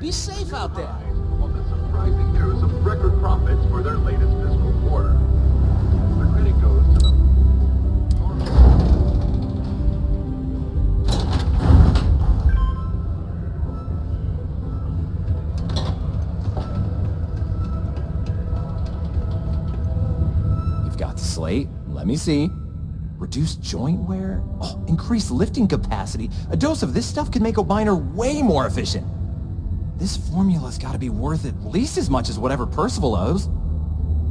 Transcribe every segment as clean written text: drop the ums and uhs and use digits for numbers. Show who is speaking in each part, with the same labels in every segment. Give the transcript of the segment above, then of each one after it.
Speaker 1: Be safe out there.
Speaker 2: On the surprising news of record profits for their latest fiscal quarter. The credit goes to the...
Speaker 3: You've got the slate. Let me see. Reduced joint wear? Oh, increased lifting capacity. A dose of this stuff could make a miner way more efficient. This formula's gotta be worth at least as much as whatever Percival owes.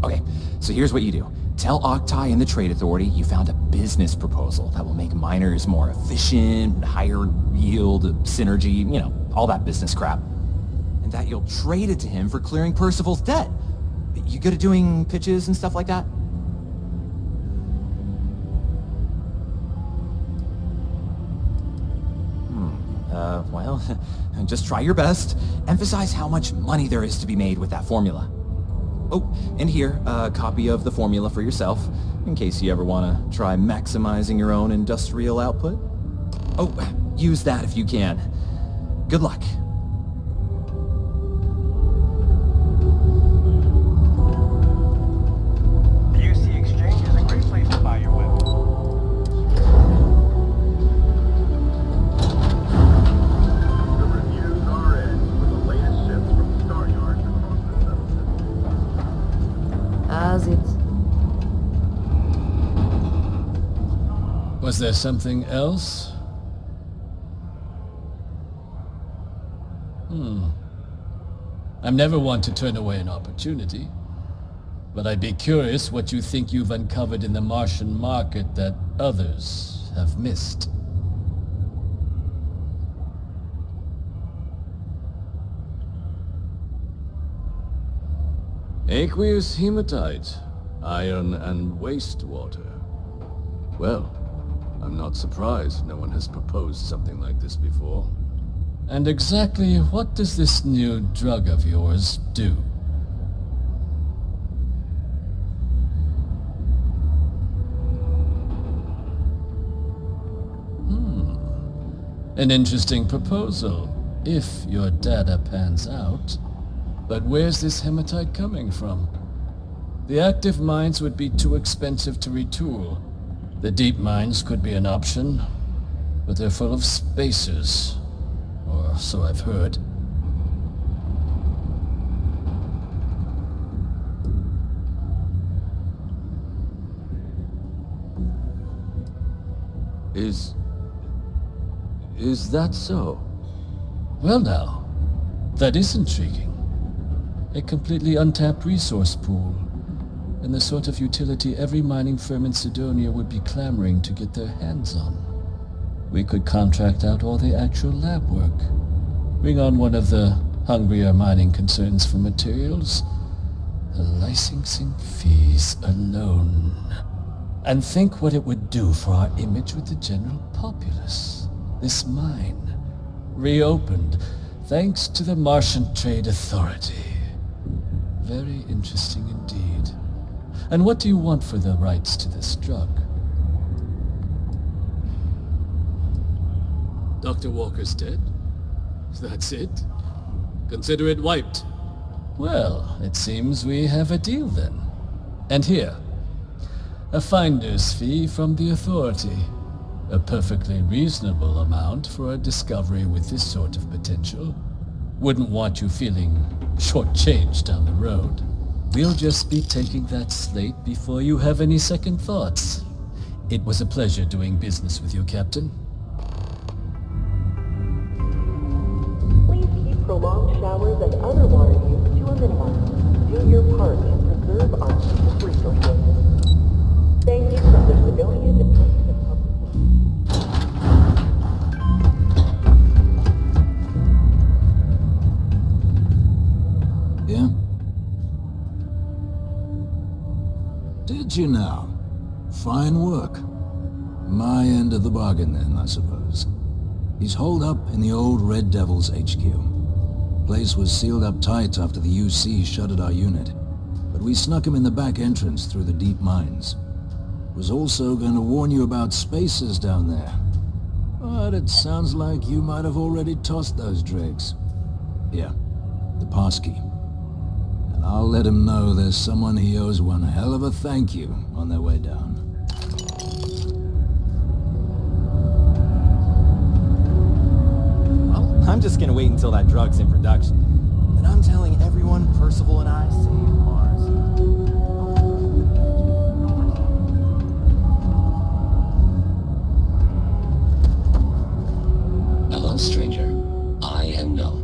Speaker 3: Okay, so here's what you do. Tell Octai and the Trade Authority you found a business proposal that will make miners more efficient, higher yield, synergy, you know, all that business crap. And that you'll trade it to him for clearing Percival's debt. You good at doing pitches and stuff like that? Well, just try your best. Emphasize how much money there is to be made with that formula. Oh, and here, a copy of the formula for yourself, in case you ever want to try maximizing your own industrial output. Oh, use that if you can. Good luck.
Speaker 4: The UC Exchange is a great place to buy your weapons.
Speaker 5: How's it?
Speaker 6: Was there something else? I'm never one to turn away an opportunity, but I'd be curious what you think you've uncovered in the Martian market that others have missed.
Speaker 7: Aqueous hematite, iron and wastewater. Well, I'm not surprised no one has proposed something like this before.
Speaker 6: And exactly what does this new drug of yours do? An interesting proposal, if your data pans out. But where's this hematite coming from? The active mines would be too expensive to retool. The deep mines could be an option, but they're full of spacers. Or so I've heard.
Speaker 7: Is that so?
Speaker 6: Well now, that is intriguing. A completely untapped resource pool, and the sort of utility every mining firm in Sidonia would be clamoring to get their hands on. We could contract out all the actual lab work, bring on one of the hungrier mining concerns for materials, the licensing fees alone. And think what it would do for our image with the general populace. This mine, reopened thanks to the Martian Trade Authority. Very interesting indeed. And what do you want for the rights to this drug?
Speaker 7: Dr. Walker's dead? That's it? Consider it wiped.
Speaker 6: Well, it seems we have a deal then. And here, a finder's fee from the Authority. A perfectly reasonable amount for a discovery with this sort of potential. Wouldn't want you feeling shortchanged down the road. We'll just be taking that slate before you have any second thoughts. It was a pleasure doing business with you, Captain.
Speaker 8: Please keep prolonged showers and other water use to a minimum. Do your part to preserve our precious resources. Thank you from the Sidonia Department of Public Works.
Speaker 1: Yeah? Did you now? Fine work. My end of the bargain then, I suppose. He's holed up in the old Red Devil's HQ. Place was sealed up tight after the UC shuttered our unit, but we snuck him in the back entrance through the deep mines. Was also going to warn you about spacers down there. But it sounds like you might have already tossed those dregs. Yeah, the passkey. And I'll let him know there's someone he owes one hell of a thank you on their way down.
Speaker 3: Well, I'm just gonna wait until that drug's in production. Then I'm telling everyone Percival and I saved Mars.
Speaker 5: Hello, stranger. I am No.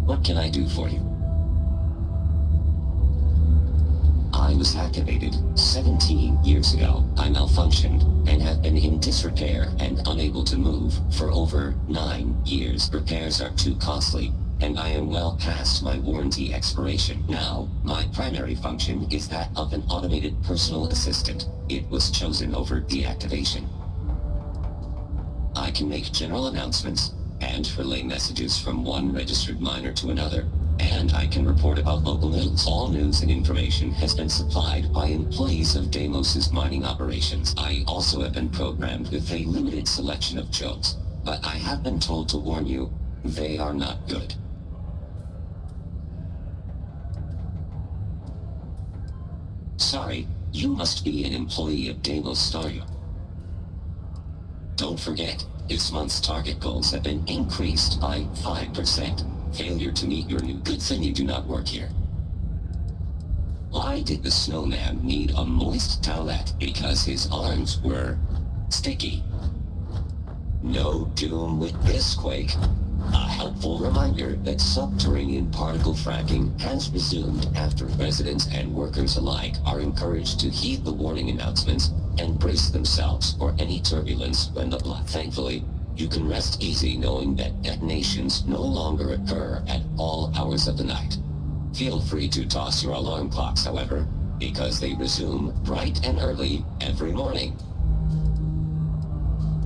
Speaker 5: What can I do for you? I was activated 17 years ago. I malfunctioned and have been in disrepair and unable to move for over 9 years. Repairs are too costly, and I am well past my warranty expiration. Now, my primary function is that of an automated personal assistant. It was chosen over deactivation. I can make general announcements and relay messages from one registered miner to another, and I can report about local news. All news and information has been supplied by employees of Deimos's mining operations. I also have been programmed with a limited selection of jokes, but I have been told to warn you, they are not good. Sorry, you must be an employee of Deimos, are you? Don't forget, this month's target goals have been increased by 5%. Failure to meet your new good thing you do not work here. Why did the snowman need a moist towelette? Because his arms were sticky. No doom with this quake. A helpful reminder that subterranean particle fracking has resumed after residents and workers alike are encouraged to heed the warning announcements and brace themselves for any turbulence when the blood. Thankfully, you can rest easy knowing that detonations no longer occur at all hours of the night. Feel free to toss your alarm clocks, however, because they resume bright and early every morning.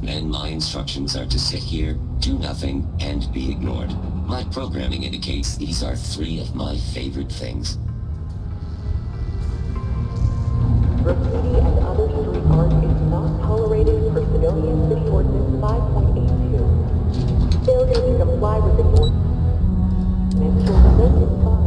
Speaker 5: Then my instructions are to sit here, do nothing, and be ignored. My programming indicates these are 3 of my favorite things.
Speaker 8: Graffiti and other street art is not tolerated per Sidonian City Ordinance 5.82. Failure to comply with the ordinance will result in fines.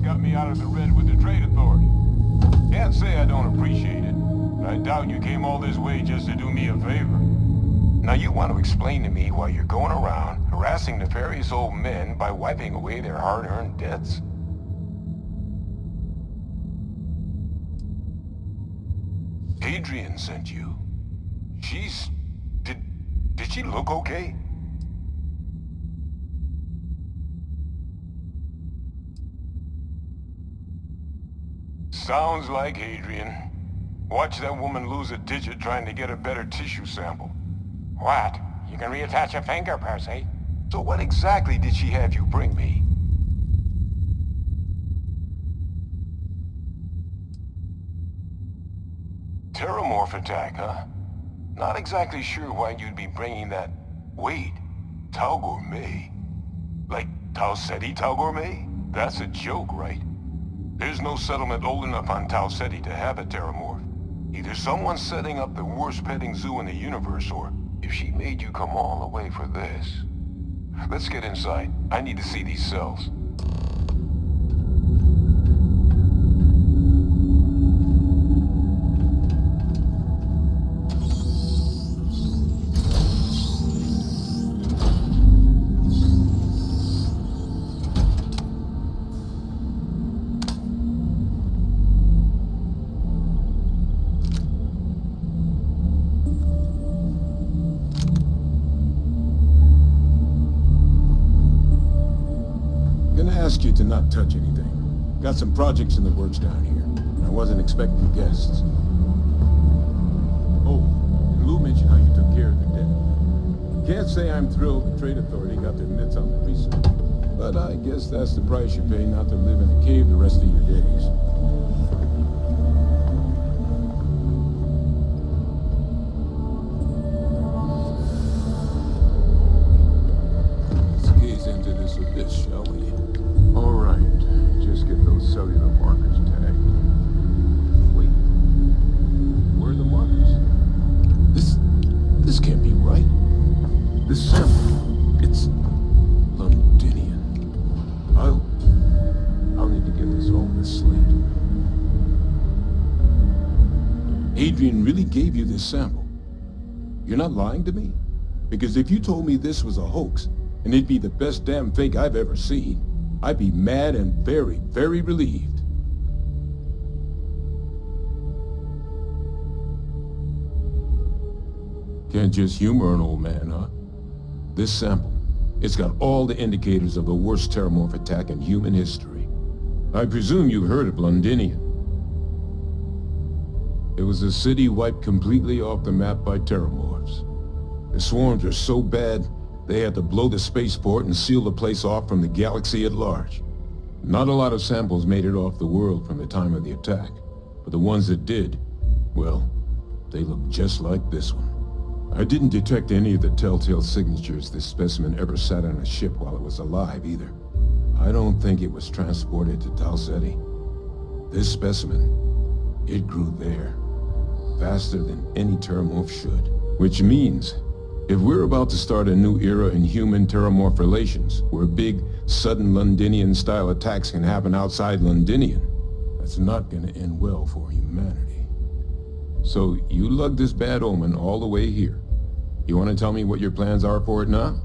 Speaker 9: got me out of the red with the trade authority. Can't say I don't appreciate it, but I doubt you came all this way just to do me a favor. Now you want to explain to me why you're going around harassing nefarious old men by wiping away their hard-earned debts? Adrian sent you. Did she look okay? Sounds like Adrian. Watch that woman lose a digit trying to get a better tissue sample.
Speaker 10: What? You can reattach a finger, Percy.
Speaker 9: So what exactly did she have you bring me? Terramorph attack, huh? Not exactly sure why you'd be bringing that... Wait, Tau Gourmet? Like Tau Ceti Tau Gourmet? That's a joke, right? There's no settlement old enough on Tau Ceti to have a Terramorph. Either someone's setting up the worst petting zoo in the universe, or if she made you come all the way for this. Let's get inside. I need to see these cells.
Speaker 11: Ask you to not touch anything. Got some projects in the works down here. I wasn't expecting guests. Oh, and Lou mentioned how you took care of the dead. Can't say I'm thrilled the Trade Authority got their mitts on the research. But I guess that's the price you pay not to live in a cave the rest of your days. Let's gaze into this abyss, shall we? All right, just get those cellular markers tagged. Wait, where are the markers? This can't be right. This sample, it's Londinian. I'll need to give this all this slate. Adrian really gave you this sample. You're not lying to me? Because if you told me this was a hoax, and it'd be the best damn fake I've ever seen, I'd be mad and very, very relieved. Can't just humor an old man, huh? This sample, it's got all the indicators of the worst Terramorph attack in human history. I presume you've heard of Londinian. It was a city wiped completely off the map by Terramorphs. The swarms are so bad, they had to blow the spaceport and seal the place off from the galaxy at large. Not a lot of samples made it off the world from the time of the attack, but the ones that did, well, they look just like this one. I didn't detect any of the telltale signatures this specimen ever sat on a ship while it was alive either. I don't think it was transported to Tau Ceti. This specimen, it grew there, faster than any Terramorph should. Which means, if we're about to start a new era in human-Terramorph relations, where big, sudden Londinian-style attacks can happen outside Londinian, that's not gonna end well for humanity. So, you lugged this bad omen all the way here. You wanna tell me what your plans are for it now?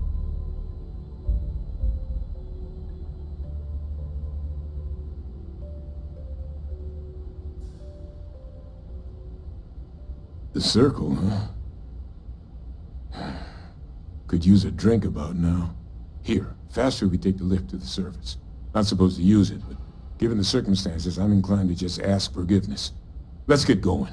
Speaker 11: The circle, huh? Could use a drink about now. Here, faster we take the lift to the surface. Not supposed to use it, but given the circumstances, I'm inclined to just ask forgiveness. Let's get going.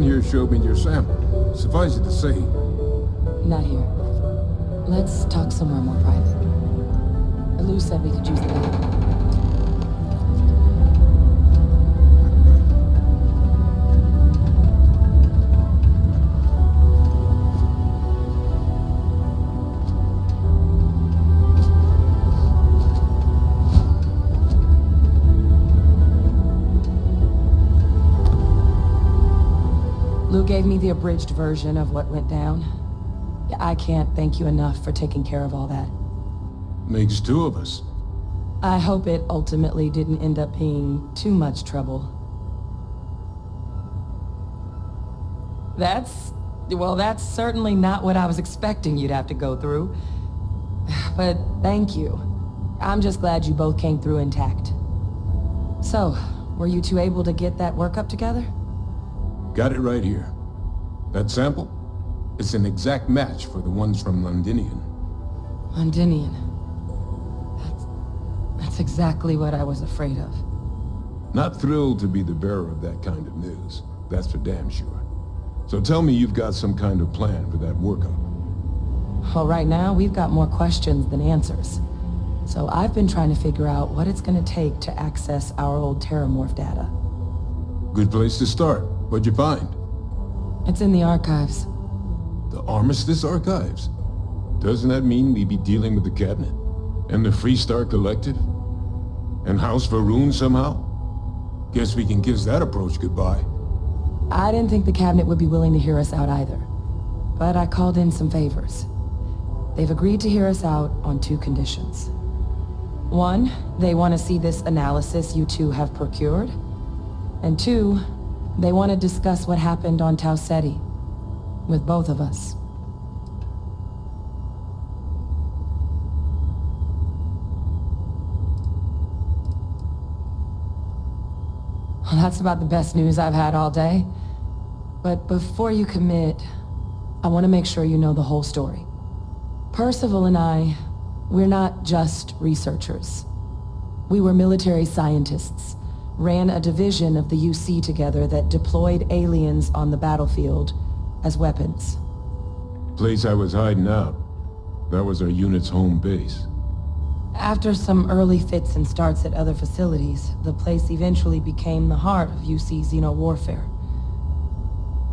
Speaker 11: friend here showed me your sample. Suffice it to say,
Speaker 8: Not here. Let's talk somewhere more private. Lou said we could use the bathroom. Lou gave me the abridged version of what went down. I can't thank you enough for taking care of all that.
Speaker 11: makes two of us.
Speaker 8: I hope it ultimately didn't end up being too much trouble. That's certainly not what I was expecting you'd have to go through. But thank you. I'm just glad you both came through intact. So, were you two able to get that workup together?
Speaker 11: Got it right here. That sample? It's an exact match for the ones from Londinian.
Speaker 8: Londinian. That's exactly what I was afraid of.
Speaker 11: Not thrilled to be the bearer of that kind of news. That's for damn sure. So tell me you've got some kind of plan for that workup.
Speaker 8: Well, right now, we've got more questions than answers. So I've been trying to figure out what it's going to take to access our old Terramorph data.
Speaker 11: Good place to start. What'd you find?
Speaker 8: It's in the archives.
Speaker 11: The Armistice Archives? Doesn't that mean we'd be dealing with the Cabinet? And the Freestar Collective? And House Varun somehow? Guess we can kiss that approach goodbye.
Speaker 8: I didn't think the Cabinet would be willing to hear us out either. But I called in some favors. They've agreed to hear us out on two conditions. One, they want to see this analysis you two have procured. And two, they want to discuss what happened on Tau Ceti. With both of us. Well, that's about the best news I've had all day. But before you commit, I want to make sure you know the whole story. Percival and I, we're not just researchers. We were military scientists, ran a division of the UC together that deployed aliens on the battlefield as weapons.
Speaker 11: Place I was hiding out. That was our unit's home base.
Speaker 8: After some early fits and starts at other facilities, the place eventually became the heart of UC xeno-warfare.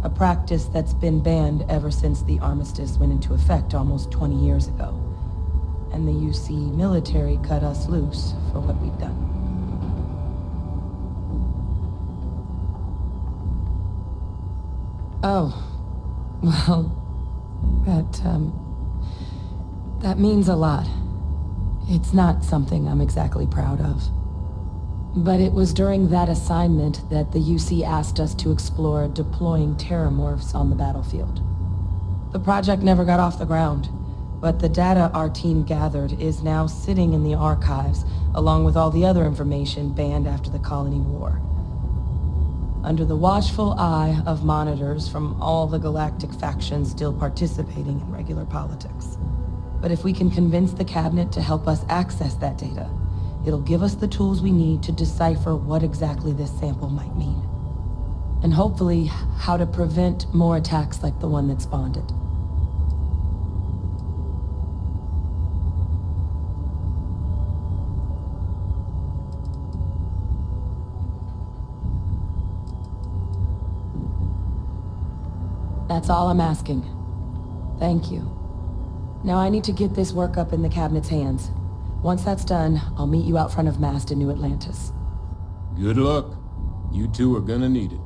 Speaker 8: A practice that's been banned ever since the armistice went into effect almost 20 years ago. And the UC military cut us loose for what we'd done. Oh, well, that means a lot. It's not something I'm exactly proud of. But it was during that assignment that the UC asked us to explore deploying terramorphs on the battlefield. The project never got off the ground, but the data our team gathered is now sitting in the archives, along with all the other information banned after the Colony War. Under the watchful eye of monitors from all the galactic factions still participating in regular politics. But if we can convince the Cabinet to help us access that data, it'll give us the tools we need to decipher what exactly this sample might mean. And hopefully, how to prevent more attacks like the one that spawned it. That's all I'm asking. Thank you. Now I need to get this work up in the Cabinet's hands. Once that's done, I'll meet you out front of Mast in New Atlantis.
Speaker 11: Good luck. You two are gonna need it.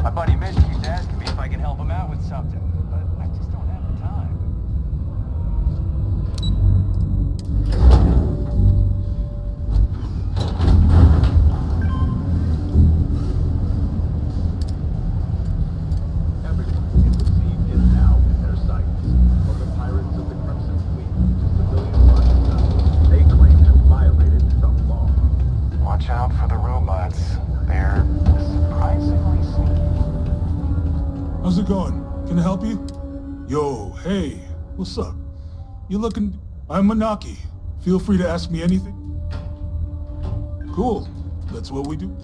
Speaker 4: My buddy Mitch keeps asking me if I can help him out with something, but I just don't have the time.
Speaker 12: How's it going? Can I help you? Yo, hey, what's up? You looking... I'm Manaki. Feel free to ask me anything. Cool. That's what we do.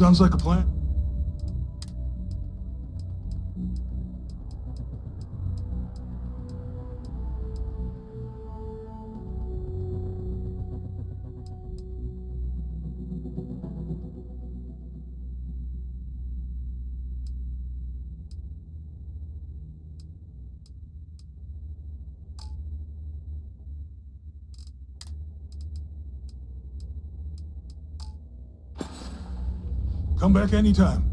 Speaker 12: Sounds like a plan. Come back anytime.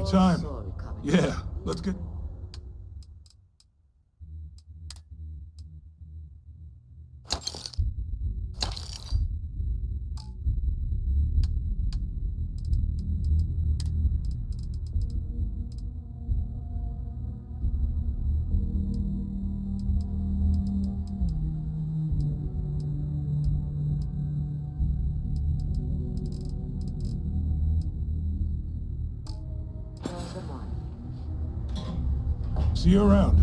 Speaker 12: Anytime. Yeah, let's get... See you around.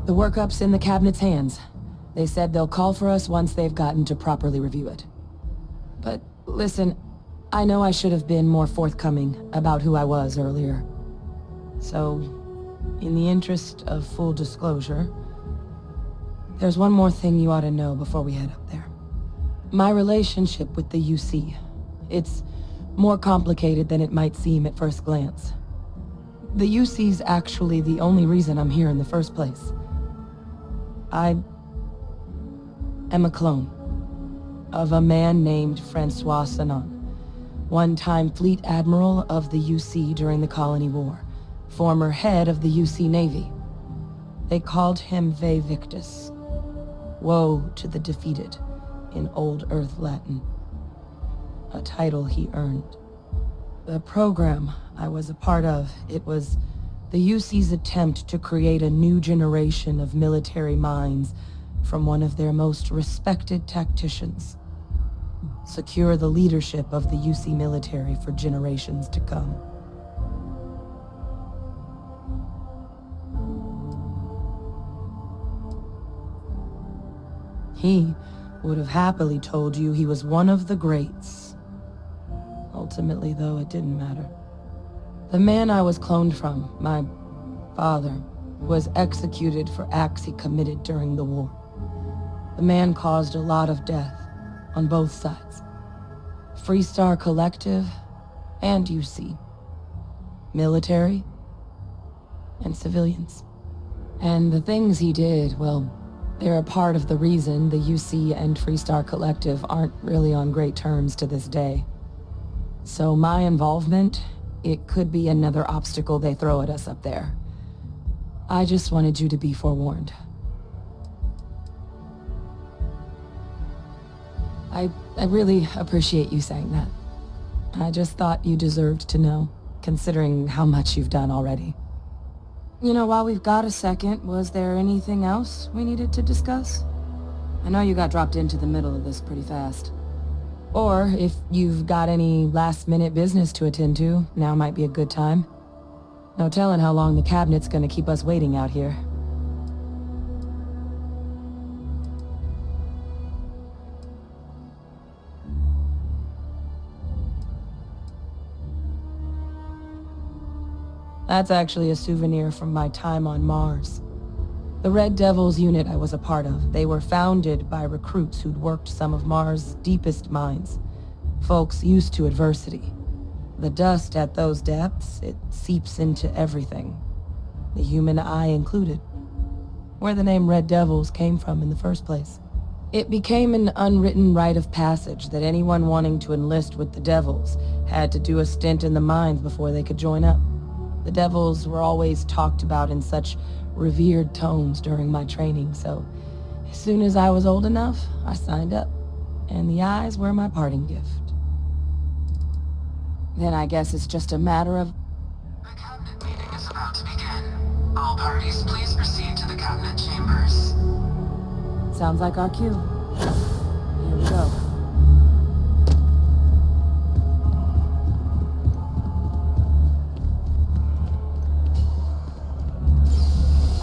Speaker 13: The workup's in the cabinet's hands. They said they'll call for us once they've gotten to properly review it. But listen, I know I should have been more forthcoming about who I was earlier. So, in the interest of full disclosure, there's one more thing you ought to know before we head up there. My relationship with the UC. It's more complicated than it might seem at first glance. The UC's actually the only reason I'm here in the first place. I am a clone of a man named Francois Sanon, one-time fleet admiral of the UC during the Colony War, former head of the UC Navy. They called him Ve Victus, woe to the defeated, in Old Earth Latin, a title he earned. The program I was a part of, it was the UC's attempt to create a new generation of military minds from one of their most respected tacticians. Secure the leadership of the UC military for generations to come. He would have happily told you he was one of the greats. Ultimately, though, it didn't matter. The man I was cloned from, my father, was executed for acts he committed during the war. The man caused a lot of death on both sides. Freestar Collective and UC. Military and civilians. And the things he did, well, they're a part of the reason the UC and Freestar Collective aren't really on great terms to this day. So my involvement, it could be another obstacle they throw at us up there. I just wanted you to be forewarned. I really appreciate you saying that. I just thought you deserved to know, considering how much you've done already. You know, while we've got a second, was there anything else we needed to discuss? I know you got dropped into the middle of this pretty fast. Or, if you've got any last-minute business to attend to, now might be a good time. No telling how long the cabinet's gonna keep us waiting out here. That's actually a souvenir from my time on Mars. The Red Devils unit I was a part of, they were founded by recruits who'd worked some of Mars' deepest mines. Folks used to adversity. The dust at those depths, it seeps into everything. The human eye included. Where the name Red Devils came from in the first place. It became an unwritten rite of passage that anyone wanting to enlist with the Devils had to do a stint in the mines before they could join up. The Devils were always talked about in such revered tones during my training, so as soon as I was old enough, I signed up. And the eyes were my parting gift. Then I guess it's just a matter of...
Speaker 14: The cabinet meeting is about to begin. All parties, please proceed to the cabinet chambers.
Speaker 13: Sounds like our cue. Here we go.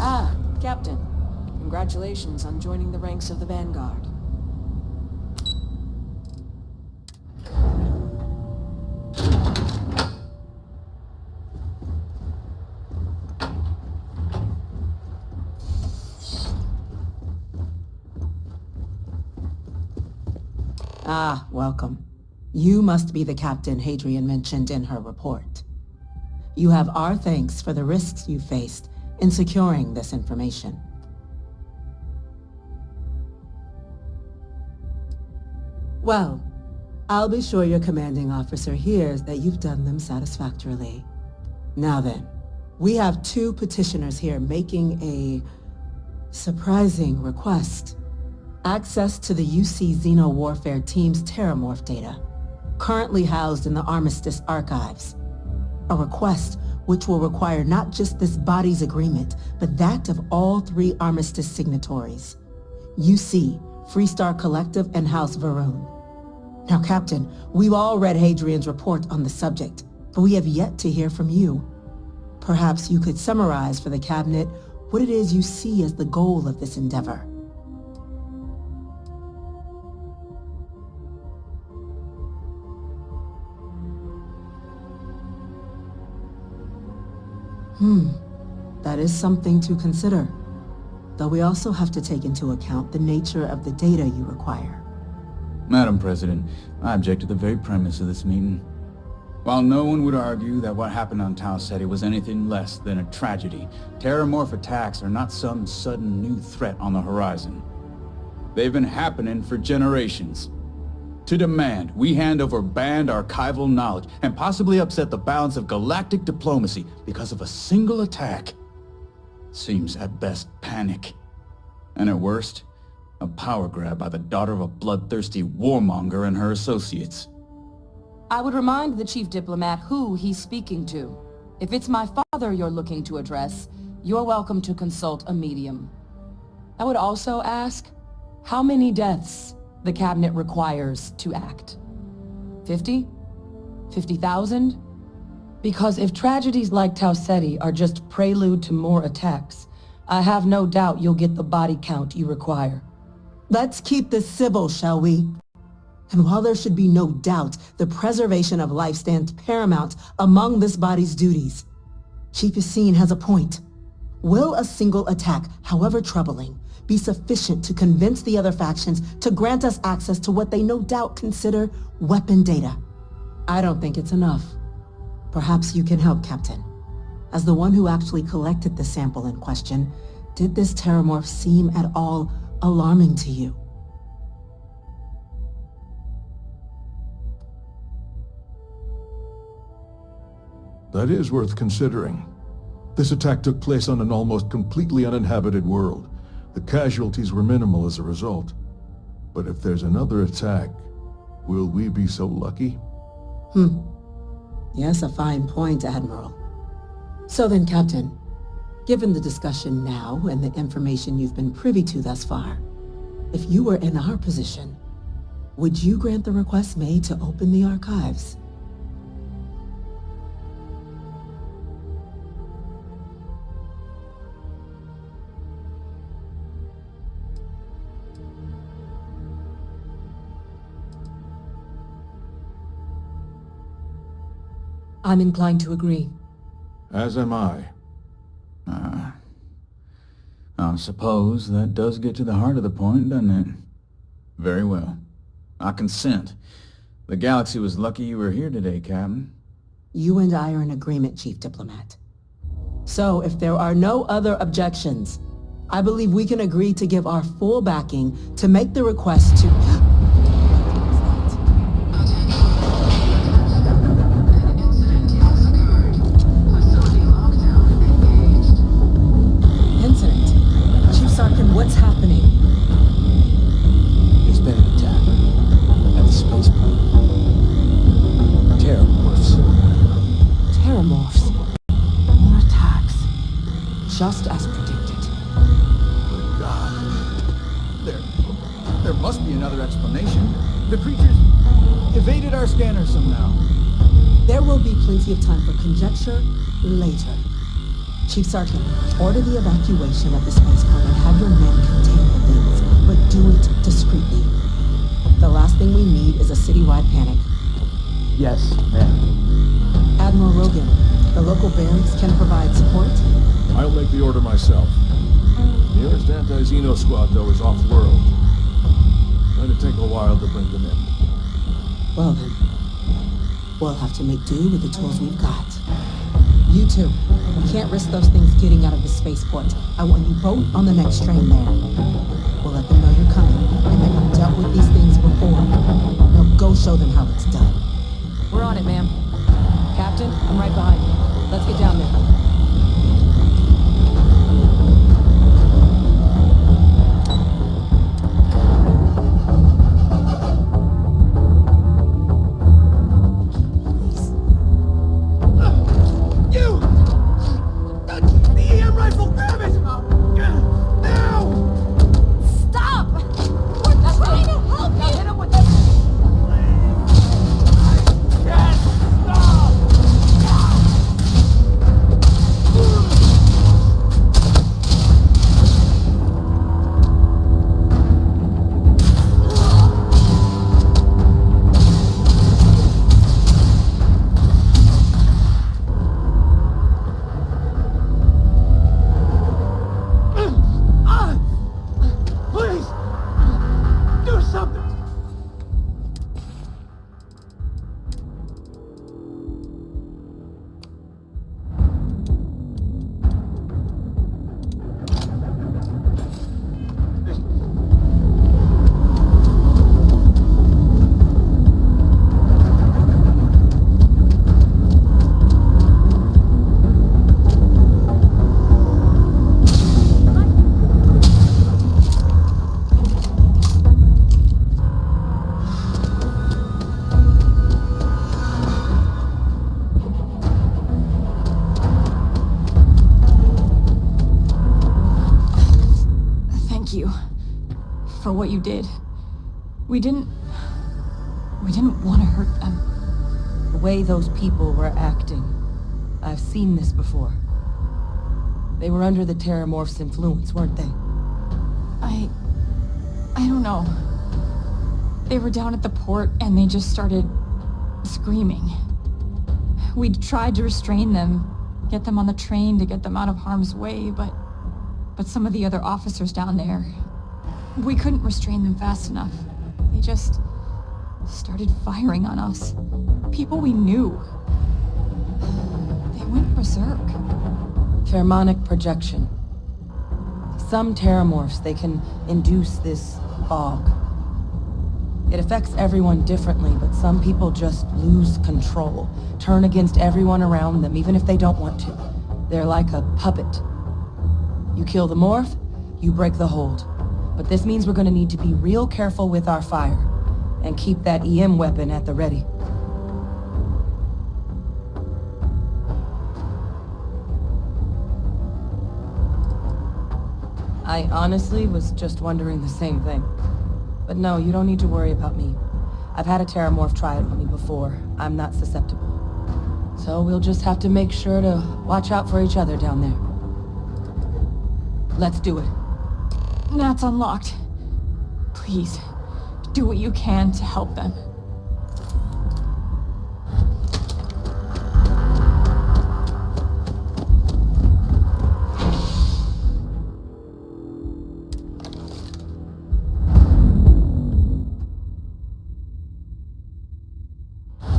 Speaker 13: Ah, Captain. Congratulations on joining the ranks of the Vanguard.
Speaker 8: Ah, welcome. You must be the captain Hadrian mentioned in her report. You have our thanks for the risks you faced in securing this information. Well, I'll be sure your commanding officer hears that you've done them satisfactorily. Now then, we have 2 petitioners here making a surprising request. Access to the UC Xeno Warfare Team's Terramorph data, currently housed in the Armistice archives. A request which will require not just this body's agreement, but that of all 3 Armistice signatories. UC, Freestar Collective, and House Varun. Now, Captain, we've all read Hadrian's report on the subject, but we have yet to hear from you. Perhaps you could summarize for the Cabinet what it is you see as the goal of this endeavor. That is something to consider. Though we also have to take into account the nature of the data you require.
Speaker 1: Madam President, I object to the very premise of this meeting. While no one would argue that what happened on Tau Ceti was anything less than a tragedy, terramorph attacks are not some sudden new threat on the horizon. They've been happening for generations. To demand we hand over banned archival knowledge and possibly upset the balance of galactic diplomacy because of a single attack seems at best panic, and at worst, a power grab by the daughter of a bloodthirsty warmonger and her associates.
Speaker 13: I would remind the chief diplomat who he's speaking to. If it's my father you're looking to address, you're welcome to consult a medium. I would also ask, how many deaths the Cabinet requires to act? 50? 50,000? Because if tragedies like Tau Ceti are just prelude to more attacks, I have no doubt you'll get the body count you require.
Speaker 8: Let's keep this civil, shall we? And while there should be no doubt the preservation of life stands paramount among this body's duties, Chief Yassine has a point. Will a single attack, however troubling, be sufficient to convince the other factions to grant us access to what they no doubt consider weapon data? I don't think it's enough. Perhaps you can help, Captain. As the one who actually collected the sample in question, did this terramorph seem at all alarming to you?
Speaker 12: That is worth considering. This attack took place on an almost completely uninhabited world. The casualties were minimal as a result. But if there's another attack, will we be so lucky?
Speaker 8: Yes, a fine point, Admiral. So then, Captain, given the discussion now and the information you've been privy to thus far, if you were in our position, would you grant the request made to open the archives?
Speaker 13: I'm inclined to agree.
Speaker 12: As am I.
Speaker 1: I suppose that does get to the heart of the point, doesn't it? Very well. I consent. The galaxy was lucky you were here today, Captain.
Speaker 8: You and I are in agreement, Chief Diplomat. So, if there are no other objections, I believe we can agree to give our full backing to make the request to...
Speaker 14: Attention. An incident has occurred. Facility
Speaker 15: God. There must be another explanation. The creatures evaded our scanner somehow.
Speaker 16: There will be plenty of time for conjecture later. Chief Sergeant, order the evacuation of the spaceport and have your men contain the things, but do it discreetly. The last thing we need is a citywide panic.
Speaker 15: Yes, ma'am.
Speaker 16: Admiral Rogan, the local barracks can provide support?
Speaker 12: I'll make the order myself. The nearest anti-Xeno squad, though, is off-world. Going to take a while to bring them in.
Speaker 16: Well then, we'll have to make do with the tools we've got. You two, we can't risk those things getting out of the spaceport. I want you both on the next train there. We'll let them know you're coming, and that you've dealt with these things before. Now go show them how it's done.
Speaker 13: We're on it, ma'am. Captain, I'm right behind you. Let's get down there.
Speaker 17: For what you did. We didn't want to hurt them.
Speaker 13: The way those people were acting, I've seen this before. They were under the Terramorph's influence, weren't they?
Speaker 17: I don't know. They were down at the port and they just started screaming. We tried to restrain them, get them on the train to get them out of harm's way, but some of the other officers down there, we couldn't restrain them fast enough. They just started firing on us. People we knew. They went berserk.
Speaker 13: Pheromonic projection. Some Terramorphs, they can induce this fog. It affects everyone differently, but some people just lose control, turn against everyone around them, even if they don't want to. They're like a puppet. You kill the morph, you break the hold. But this means we're going to need to be real careful with our fire, and keep that EM weapon at the ready. I honestly was just wondering the same thing. But no, you don't need to worry about me. I've had a Terramorph try it on me before. I'm not susceptible. So we'll just have to make sure to watch out for each other down there. Let's do it.
Speaker 17: That's unlocked. Please, do what you can to help them.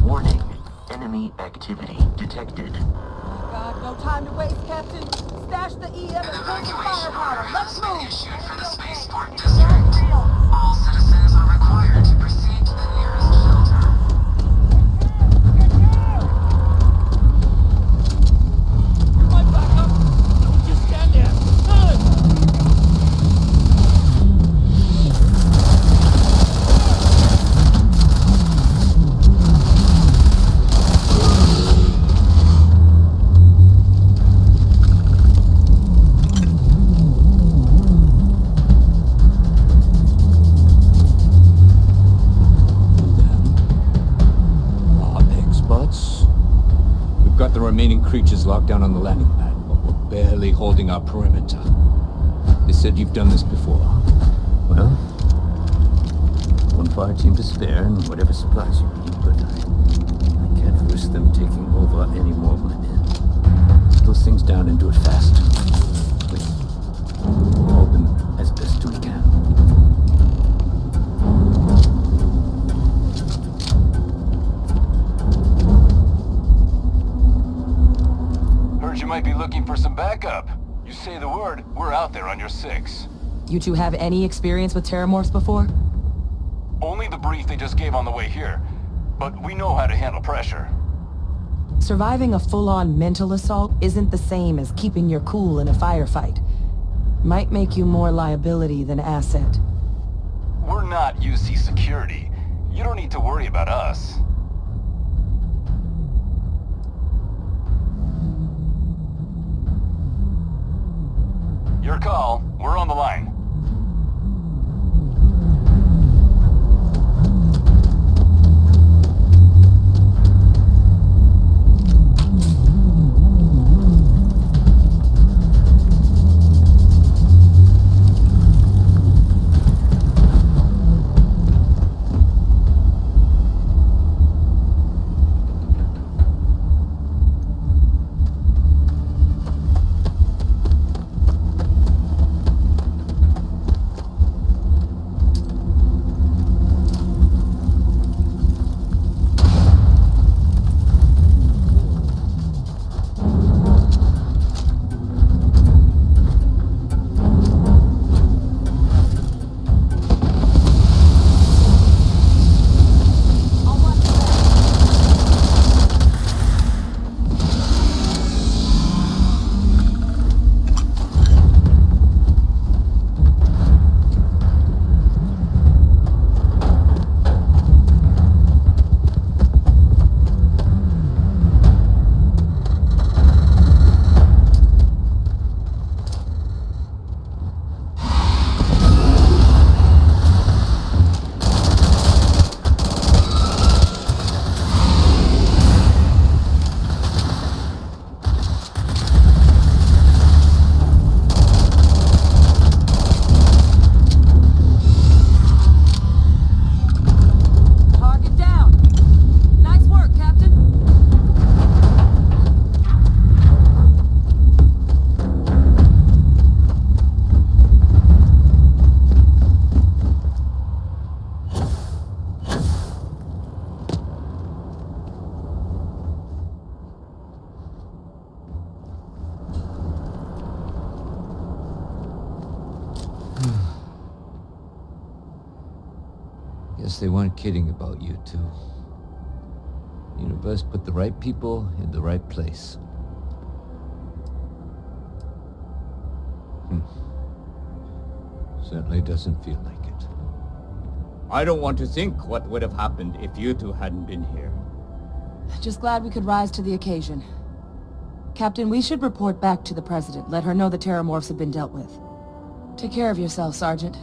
Speaker 18: Warning. Enemy activity detected.
Speaker 13: God, no time to waste, Captain. Stash the EM and pull some firepower. Let's move.
Speaker 14: Issued for the spaceport district. All citizens are required to proceed to the nearest shelter.
Speaker 15: You're my backup. Don't just stand there.
Speaker 7: creatures locked down on the landing pad, but we're barely holding our perimeter. They said you've done this before.
Speaker 19: Well, one fire team to spare and whatever supplies you need, but I can't risk them taking over any more of my men. Put those things down and do it fast. Please. Hold them as best we can.
Speaker 4: Heard you might be looking for some backup. You say the word, we're out there on your 6.
Speaker 13: You two have any experience with terramorphs before?
Speaker 4: Only the brief they just gave on the way here. But we know how to handle pressure.
Speaker 13: Surviving a full-on mental assault isn't the same as keeping your cool in a firefight. Might make you more liability than asset.
Speaker 4: We're not UC security. You don't need to worry about us. Your call. We're on the line.
Speaker 19: Guess they weren't kidding about you two. Universe put the right people in the right place. Certainly doesn't feel like it.
Speaker 7: I don't want to think what would have happened if you two hadn't been here.
Speaker 13: Just glad we could rise to the occasion. Captain, we should report back to the President. Let her know the terramorphs have been dealt with. Take care of yourself, Sergeant.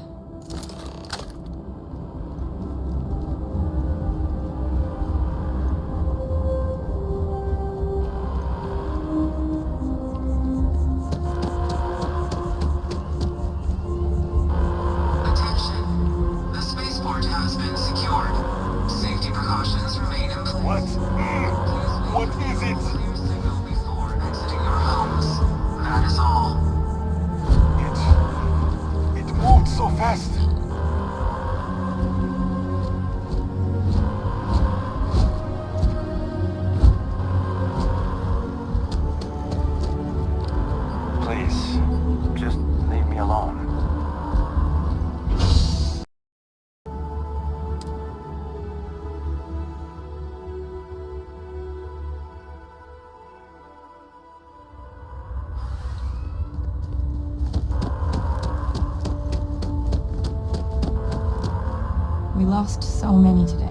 Speaker 17: We lost so many today.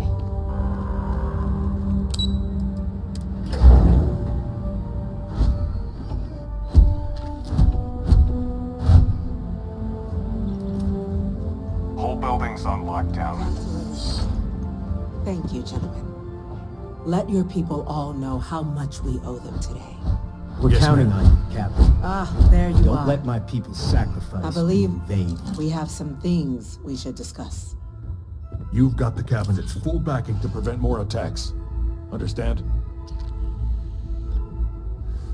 Speaker 4: Whole building's on lockdown.
Speaker 16: Thank you, gentlemen. Let your people all know how much we owe them today.
Speaker 20: We're
Speaker 12: Yes,
Speaker 20: counting
Speaker 12: ma'am.
Speaker 20: on you, Captain.
Speaker 16: Ah, there you
Speaker 20: Don't
Speaker 16: are.
Speaker 20: let my people sacrifice
Speaker 16: I believe
Speaker 20: in vain.
Speaker 16: we have some things we should discuss.
Speaker 12: You've got the Cabinet's full backing to prevent more attacks. Understand?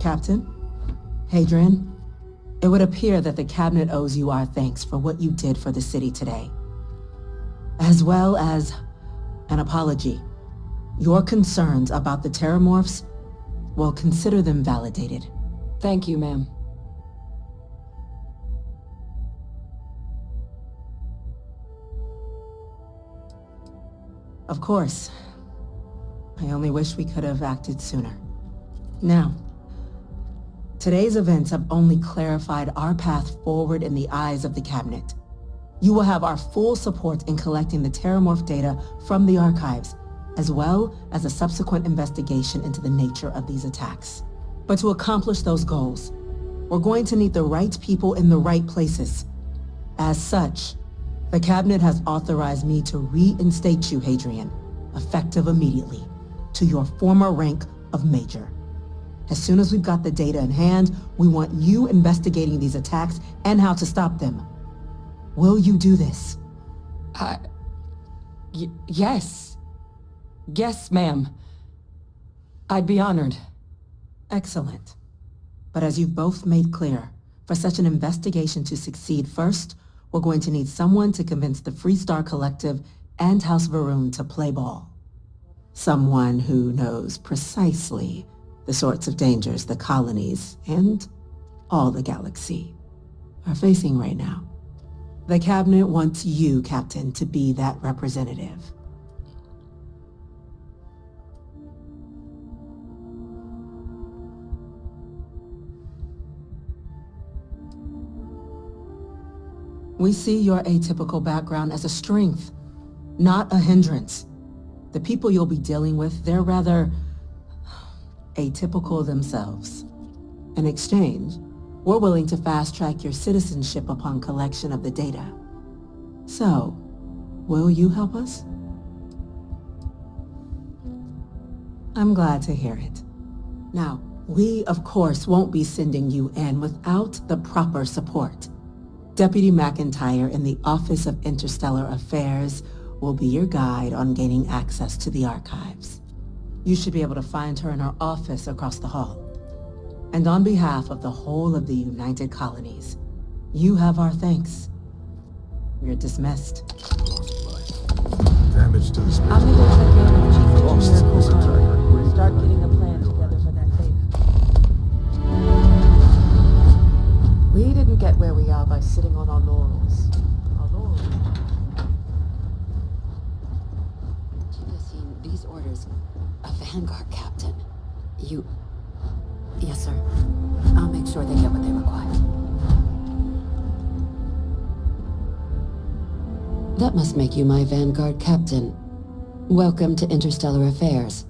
Speaker 16: Captain, Hadrian, it would appear that the Cabinet owes you our thanks for what you did for the city today, as well as an apology. Your concerns about the Terramorphs, well, consider them validated.
Speaker 13: Thank you, ma'am.
Speaker 16: Of course. I only wish we could have acted sooner. Now, today's events have only clarified our path forward in the eyes of the Cabinet. You will have our full support in collecting the Terramorph data from the archives, as well as a subsequent investigation into the nature of these attacks. But to accomplish those goals, we're going to need the right people in the right places. As such, the Cabinet has authorized me to reinstate you, Hadrian, effective immediately, to your former rank of Major. As soon as we've got the data in hand, we want you investigating these attacks and how to stop them. Will you do this?
Speaker 13: Yes. Yes, ma'am. I'd be honored.
Speaker 16: Excellent. But as you've both made clear, for such an investigation to succeed first, we're going to need someone to convince the Freestar Collective and House Varun to play ball. Someone who knows precisely the sorts of dangers the colonies and all the galaxy are facing right now. The Cabinet wants you, Captain, to be that representative. We see your atypical background as a strength, not a hindrance. The people you'll be dealing with, they're rather atypical themselves. In exchange, we're willing to fast-track your citizenship upon collection of the data. So, will you help us? I'm glad to hear it. Now, we, of course, won't be sending you in without the proper support. Deputy McIntyre in the Office of Interstellar Affairs will be your guide on gaining access to the archives. You should be able to find her in her office across the hall. And on behalf of the whole of the United Colonies, you have our thanks. You're dismissed.
Speaker 12: Damage to the space.
Speaker 13: I'm gonna go check in with Chief
Speaker 12: Lost
Speaker 13: Engineer
Speaker 12: this
Speaker 13: Coulson.
Speaker 12: attack.
Speaker 13: Start getting a plan together for that data. We didn't get where we are by sitting on our laurels.
Speaker 21: These orders, a Vanguard captain. You... Yes, sir. I'll make sure they get what they require. That must make you my Vanguard captain. Welcome to Interstellar Affairs.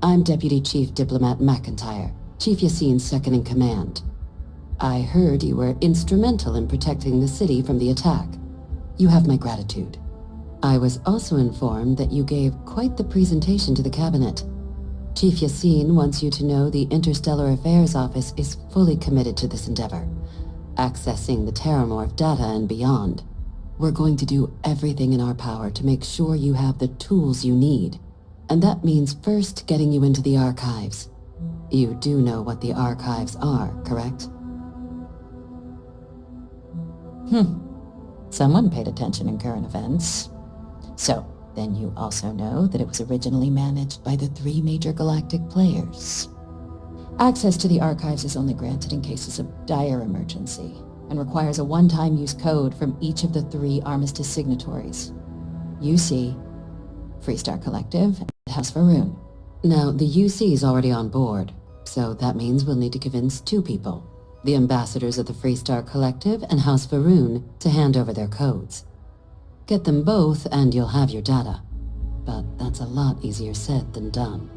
Speaker 21: I'm Deputy Chief Diplomat McIntyre, Chief Yassine's second-in-command. I heard you were instrumental in protecting the city from the attack. You have my gratitude. I was also informed that you gave quite the presentation to the Cabinet. Chief Yassine wants you to know the Interstellar Affairs Office is fully committed to this endeavor, accessing the Terramorph data and beyond. We're going to do everything in our power to make sure you have the tools you need, and that means first getting you into the archives. You do know what the archives are, correct? Someone paid attention in current events. So, then you also know that it was originally managed by the 3 major galactic players. Access to the archives is only granted in cases of dire emergency, and requires a one-time use code from each of the 3 armistice signatories. UC, Freestar Collective, and House Varun. Now, the UC is already on board, so that means we'll need to convince 2 people, the ambassadors of the Freestar Collective and House Varun, to hand over their codes. Get them both and you'll have your data. But that's a lot easier said than done.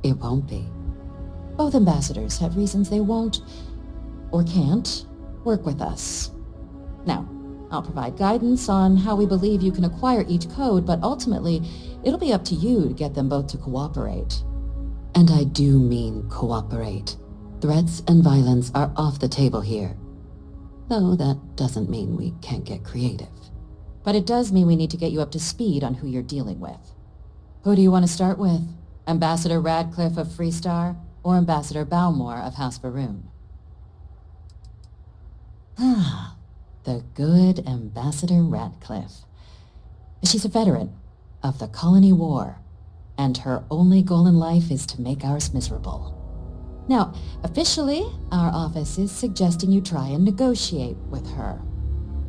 Speaker 21: It won't be. Both ambassadors have reasons they won't, or can't, work with us. Now, I'll provide guidance on how we believe you can acquire each code, but ultimately, it'll be up to you to get them both to cooperate. And I do mean cooperate. Threats and violence are off the table here. Though that doesn't mean we can't get creative. But it does mean we need to get you up to speed on who you're dealing with. Who do you want to start with? Ambassador Radcliffe of Freestar, or Ambassador Balmore of House Varun? Ah, the good Ambassador Radcliffe. She's a veteran of the Colony War, and her only goal in life is to make ours miserable. Now, officially, our office is suggesting you try and negotiate with her.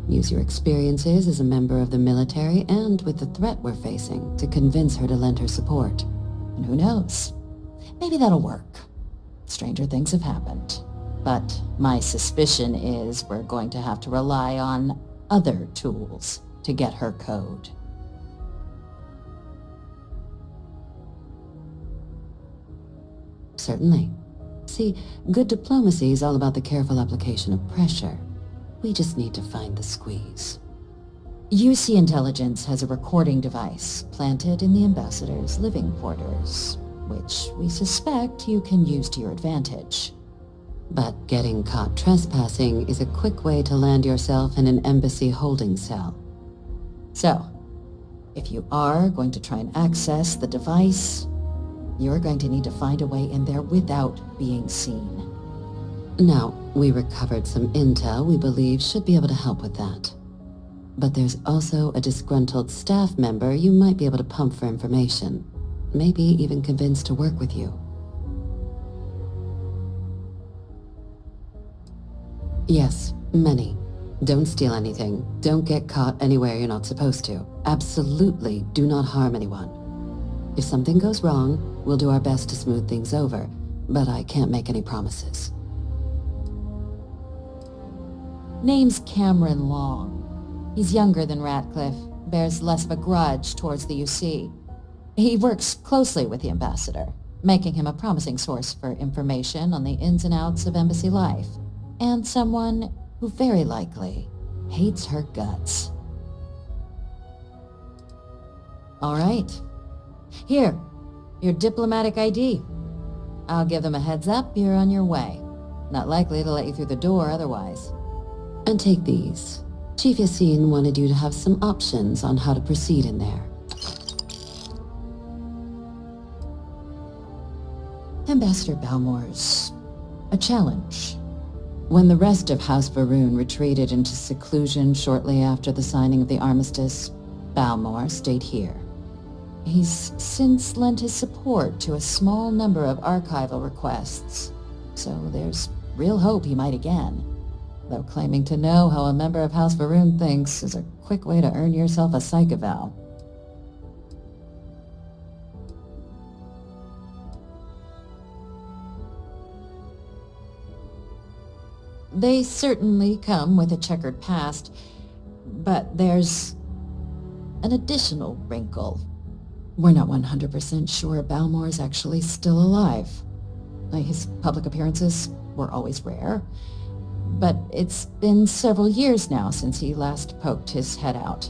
Speaker 21: Use your experiences as a member of the military and with the threat we're facing to convince her to lend her support. And who knows? Maybe that'll work. Stranger things have happened. But my suspicion is we're going to have to rely on other tools to get her code. Certainly. See, good diplomacy is all about the careful application of pressure. We just need to find the squeeze. UC Intelligence has a recording device planted in the Ambassador's living quarters, which we suspect you can use to your advantage. But getting caught trespassing is a quick way to land yourself in an embassy holding cell. So, if you are going to try and access the device, you're going to need to find a way in there without being seen. Now, we recovered some intel we believe should be able to help with that. But there's also a disgruntled staff member you might be able to pump for information. Maybe even convince to work with you. Yes, many. Don't steal anything. Don't get caught anywhere you're not supposed to. Absolutely do not harm anyone. If something goes wrong, we'll do our best to smooth things over, but I can't make any promises. Name's Cameron Long. He's younger than Radcliffe, bears less of a grudge towards the UC. He works closely with the Ambassador, making him a promising source for information on the ins and outs of embassy life, and someone who very likely hates her guts. All right. Here, your diplomatic ID. I'll give them a heads up you're on your way. Not likely to let you through the door otherwise. And take these. Chief Yassine wanted you to have some options on how to proceed in there. Ambassador Balmore's a challenge. When the rest of House Varun retreated into seclusion shortly after the signing of the armistice, Balmore stayed here. He's since lent his support to a small number of archival requests, so there's real hope he might again. Though claiming to know how a member of House Varun thinks is a quick way to earn yourself a psych eval. They certainly come with a checkered past, but there's an additional wrinkle. We're not 100% sure Balmore's actually still alive. His public appearances were always rare, but it's been several years now since he last poked his head out.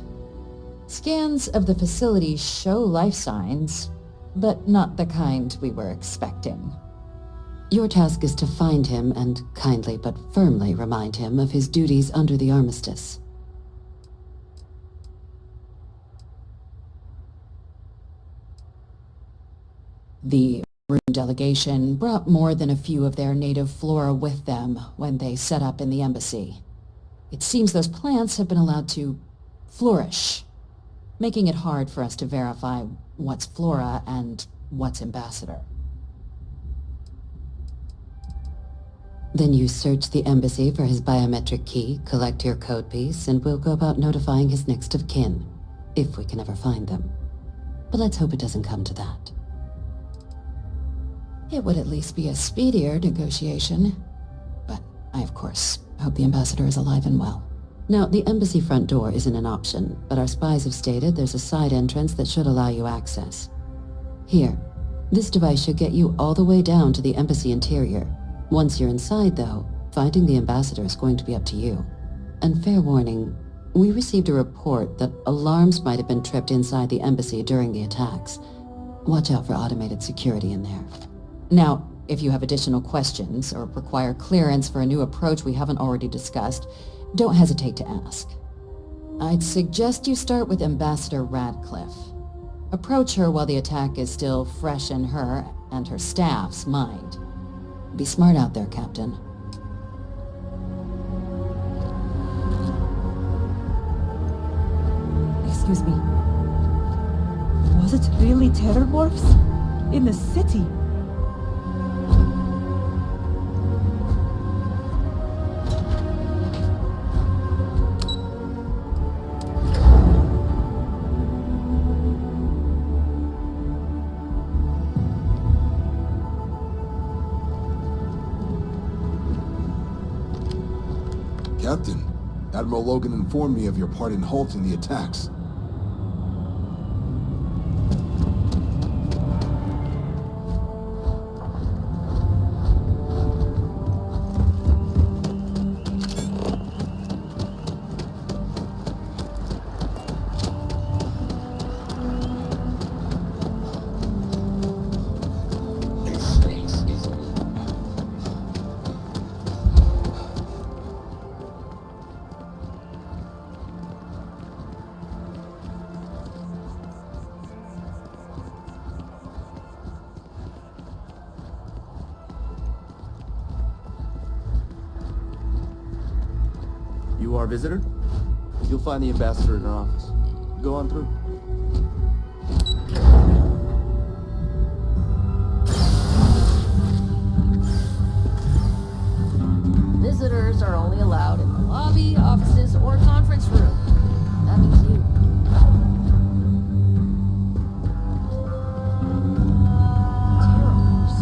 Speaker 21: Scans of the facility show life signs, but not the kind we were expecting. Your task is to find him and kindly but firmly remind him of his duties under the armistice. The Varun delegation brought more than a few of their native flora with them when they set up in the embassy. It seems those plants have been allowed to flourish, making it hard for us to verify what's flora and what's ambassador. Then you search the embassy for his biometric key, collect your code piece, and we'll go about notifying his next of kin, if we can ever find them. But let's hope it doesn't come to that. It would at least be a speedier negotiation. But I, of course, hope the ambassador is alive and well. Now, the embassy front door isn't an option, but our spies have stated there's a side entrance that should allow you access. Here, this device should get you all the way down to the embassy interior. Once you're inside, though, finding the ambassador is going to be up to you. And fair warning, We received a report that alarms might have been tripped inside the embassy during the attacks. Watch out for automated security in there. Now, if you have additional questions or require clearance for a new approach we haven't already discussed, don't hesitate to ask. I'd suggest you start with Ambassador Radcliffe. Approach her while the attack is still fresh in her and her staff's mind. Be smart out there, Captain.
Speaker 20: Excuse me. Was it really terrormorphs? In the city?
Speaker 22: Captain, Admiral Logan informed me of your part in halting the attacks.
Speaker 23: You are a visitor? You'll find the ambassador in her office. Go on through.
Speaker 24: Visitors are only allowed in the lobby, offices, or conference room. That means you. Terrormorphs.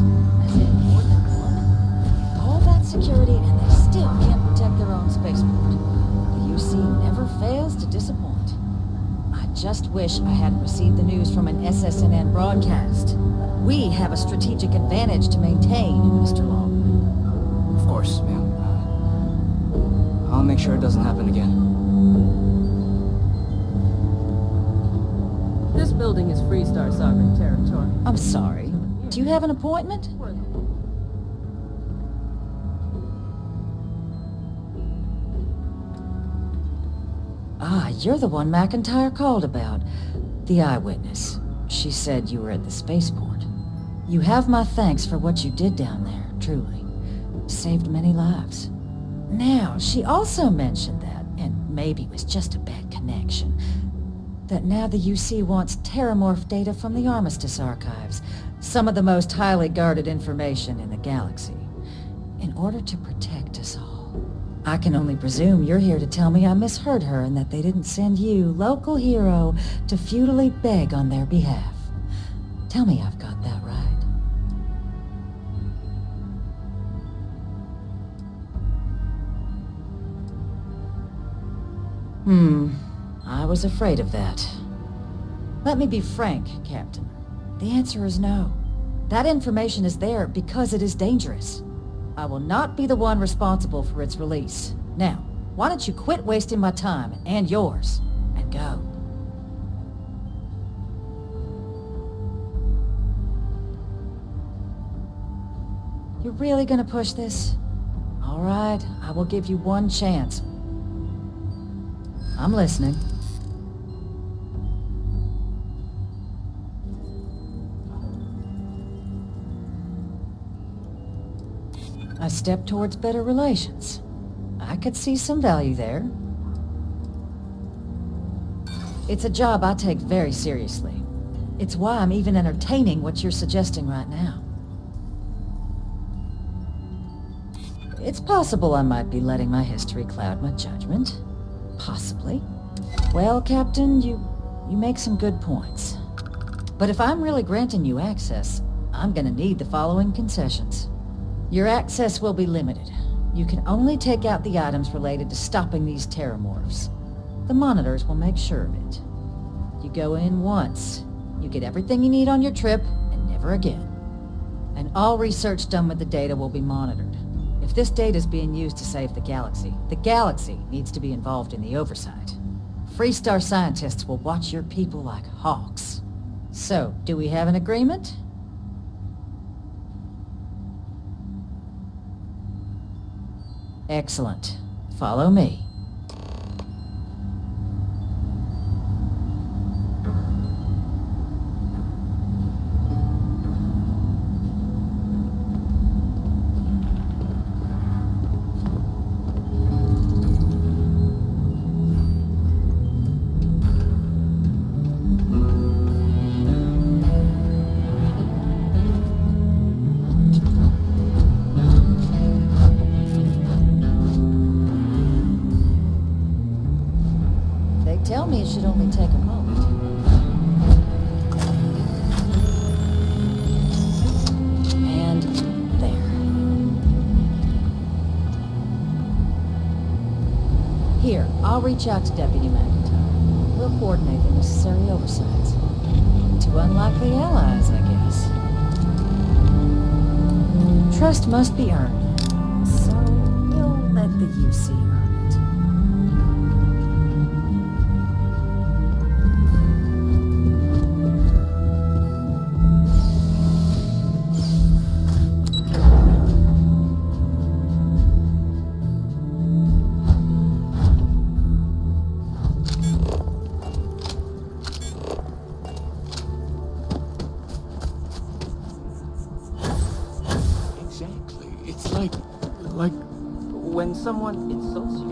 Speaker 24: As in more than one? All that security and they still can't protect their own spaceport. The UC never fails to disappoint. I just wish I hadn't received the news from an SSNN broadcast. We have a strategic advantage to maintain, Mr. Long.
Speaker 4: Of course, ma'am. I'll make sure it doesn't happen again.
Speaker 24: This building is Freestar sovereign territory.
Speaker 20: I'm sorry. Do you have an appointment? Ah, you're the one McIntyre called about. The eyewitness. She said you were at the spaceport. You have my thanks for what you did down there, truly. Saved many lives. Now, she also mentioned that, and maybe it was just a bad connection, that now the UC wants terramorph data from the Armistice archives, some of the most highly guarded information in the galaxy, in order to protect us all. I can only presume you're here to tell me I misheard her and that they didn't send you, local hero, to futilely beg on their behalf. Tell me I've got that right. I was afraid of that. Let me be frank, Captain. The answer is no. That information is there because it is dangerous. I will not be the one responsible for its release. Now, why don't you quit wasting my time and yours, and go. You're really gonna push this? All right, I will give you one chance. I'm listening. A step towards better relations. I could see some value there. It's a job I take very seriously. It's why I'm even entertaining what you're suggesting right now. It's possible I might be letting my history cloud my judgment. Possibly. Well, Captain, you make some good points. But if I'm really granting you access, I'm gonna need the following concessions. Your access will be limited. You can only take out the items related to stopping these terramorphs. The monitors will make sure of it. You go in once. You get everything you need on your trip, and never again. And all research done with the data will be monitored. If
Speaker 24: If this data's being used to save the galaxy needs to be involved in the oversight. Freestar scientists will watch your people like hawks. So, do we have an agreement? Excellent. Follow me. Tell me it should only take a moment. And there. Here, I'll reach out to Deputy McIntyre. We'll coordinate the necessary oversights. Two unlikely allies, I guess. Trust must be earned. So, we'll let the UC earn it.
Speaker 19: Like when someone insults you.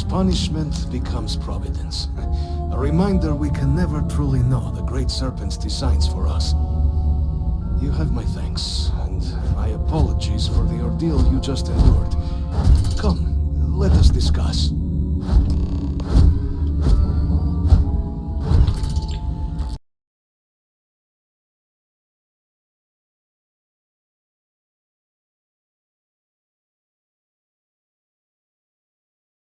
Speaker 1: punishment becomes providence. A reminder we can never truly know the Great Serpent's designs for us. You have my thanks, and my apologies for the ordeal you just endured. Come, let us discuss.